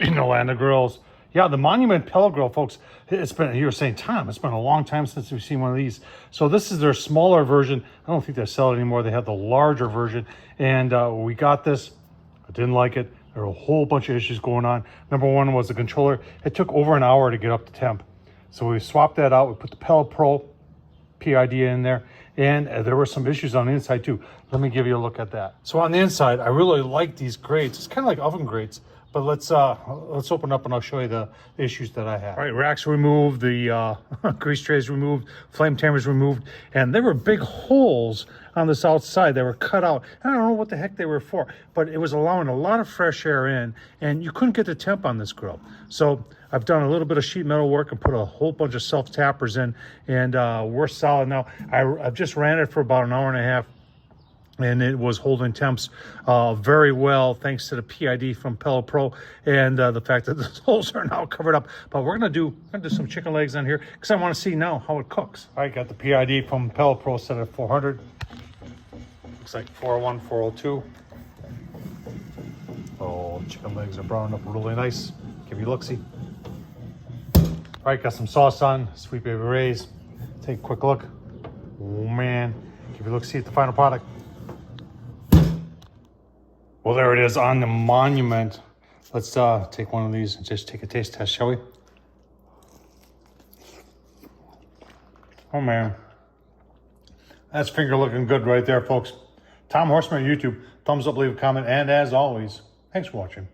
in the land of grills. Yeah, the Monument Pellet Grill, folks, it's been, you were saying, Tom, it's been a long time since we've seen one of these. So this is their smaller version. I don't think they sell it anymore. They have the larger version. And we got this. I didn't like it. There were a whole bunch of issues going on. Number one was the controller. It took over an hour to get up to temp. So we swapped that out. We put the Pellet Pro PID in there. And there were some issues on the inside too. Let me give you a look at that. So on the inside, I really like these grates. It's kind of like oven grates. But let's open up and I'll show you the issues that I have. All right, racks removed, the grease trays removed, flame tamers removed, and there were big holes on this outside that were cut out. I don't know what the heck they were for, but it was allowing a lot of fresh air in, and you couldn't get the temp on this grill. So I've done a little bit of sheet metal work and put a whole bunch of self-tappers in, and we're solid now. I've just ran it for about an hour and a half. And it was holding temps very well, thanks to the PID from Pellet Pro and the fact that the holes are now covered up. But we're gonna do some chicken legs on here because I want to see now how it cooks. All right, got the PID from Pellet Pro set at 400. Looks like 401, 402. Oh, chicken legs are browning up really nice. Give you a look-see. All right, got some sauce on, Sweet Baby Ray's. Take a quick look. Oh man, give you a look-see at the final product. Well, there it is on the Monument. Let's take one of these and just take a taste test, shall we? Oh man, that's finger looking good right there, folks. Tom Horsman on YouTube. Thumbs up, leave a comment, and as always, thanks for watching.